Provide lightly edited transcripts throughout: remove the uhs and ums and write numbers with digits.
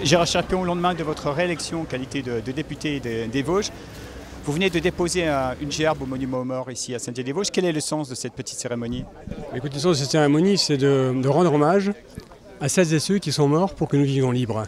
Gérard Cherpion, au lendemain de votre réélection en qualité de député des Vosges, vous venez de déposer une gerbe au monument aux morts ici à Saint-Dié-des-Vosges. Quel est le sens de cette petite cérémonie? Écoutez, le sens de cette cérémonie, c'est de rendre hommage à celles et ceux qui sont morts pour que nous vivions libres.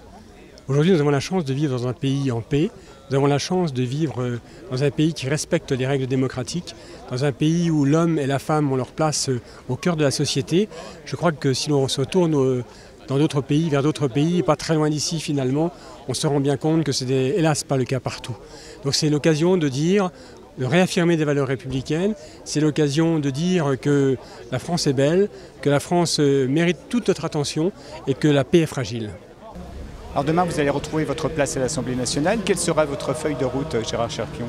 Aujourd'hui, nous avons la chance de vivre dans un pays en paix. Nous avons la chance de vivre dans un pays qui respecte les règles démocratiques, dans un pays où l'homme et la femme ont leur place au cœur de la société. Je crois que si l'on se retourne dans d'autres pays, vers d'autres pays, pas très loin d'ici finalement, on se rend bien compte que ce n'est hélas pas le cas partout. Donc c'est l'occasion de réaffirmer des valeurs républicaines, c'est l'occasion de dire que la France est belle, que la France mérite toute notre attention et que la paix est fragile. Alors demain, vous allez retrouver votre place à l'Assemblée nationale. Quelle sera votre feuille de route, Gérard Cherpion?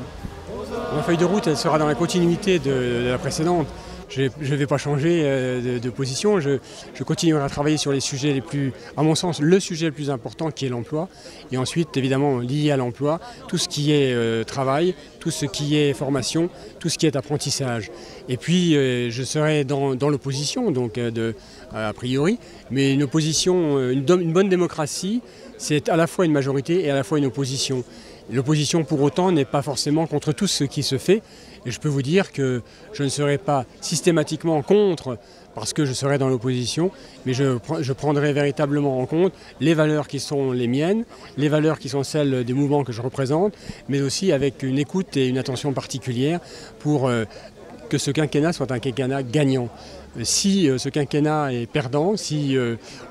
Ma feuille de route, elle sera dans la continuité de la précédente. Je ne vais pas changer de position, je continuerai à travailler sur les sujets à mon sens, le sujet le plus important qui est l'emploi. Et ensuite, évidemment, lié à l'emploi, tout ce qui est travail, tout ce qui est formation, tout ce qui est apprentissage. Et puis, je serai dans l'opposition, donc a priori, mais une opposition, une bonne démocratie, c'est à la fois une majorité et à la fois une opposition. L'opposition, pour autant, n'est pas forcément contre tout ce qui se fait. Et je peux vous dire que je ne serai pas systématiquement contre parce que je serai dans l'opposition, mais je prendrai véritablement en compte les valeurs qui sont les miennes, les valeurs qui sont celles des mouvements que je représente, mais aussi avec une écoute et une attention particulière pour que ce quinquennat soit un quinquennat gagnant. Si ce quinquennat est perdant, si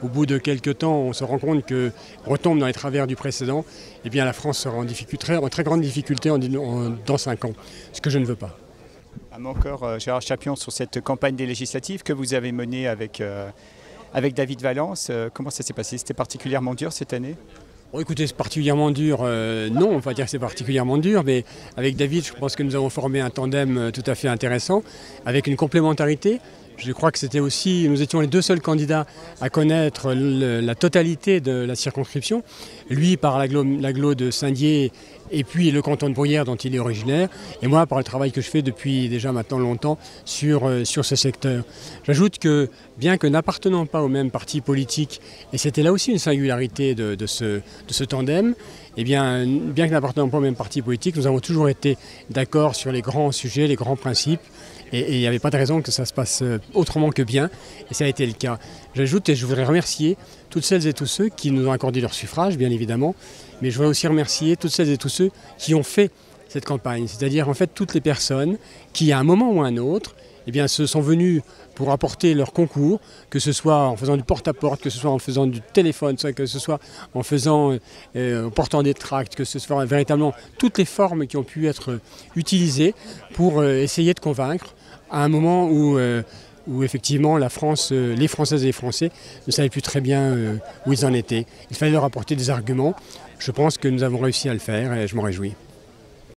au bout de quelques temps on se rend compte qu'on retombe dans les travers du précédent, eh bien la France sera en très grande difficulté dans 5 ans, ce que je ne veux pas. Un mot encore, Gérard Cherpion, sur cette campagne des législatives que vous avez menée avec David Valence. Comment ça s'est passé? C'était particulièrement dur cette année? Bon, écoutez, c'est particulièrement dur, non, on ne va pas dire que c'est particulièrement dur, mais avec David, je pense que nous avons formé un tandem tout à fait intéressant, avec une complémentarité. Je crois que c'était aussi, nous étions les deux seuls candidats à connaître la totalité de la circonscription. Lui par l'agglo de Saint-Dié et puis le canton de Bruyères dont il est originaire. Et moi par le travail que je fais depuis déjà maintenant longtemps sur ce secteur. J'ajoute que bien que n'appartenant pas au même parti politique, et c'était là aussi une singularité de ce tandem, eh bien que n'appartenant pas au même parti politique, nous avons toujours été d'accord sur les grands sujets, les grands principes. Et il n'y avait pas de raison que ça se passe autrement que bien, et ça a été le cas. J'ajoute, et je voudrais remercier toutes celles et tous ceux qui nous ont accordé leur suffrage, bien évidemment, mais je voudrais aussi remercier toutes celles et tous ceux qui ont fait cette campagne, c'est-à-dire en fait toutes les personnes qui, à un moment ou à un autre, eh bien, se sont venus pour apporter leur concours, que ce soit en faisant du porte-à-porte, que ce soit en faisant du téléphone, que ce soit en portant des tracts, que ce soit véritablement toutes les formes qui ont pu être utilisées pour essayer de convaincre à un moment où effectivement la France, les Françaises et les Français ne savaient plus très bien où ils en étaient. Il fallait leur apporter des arguments. Je pense que nous avons réussi à le faire et je m'en réjouis.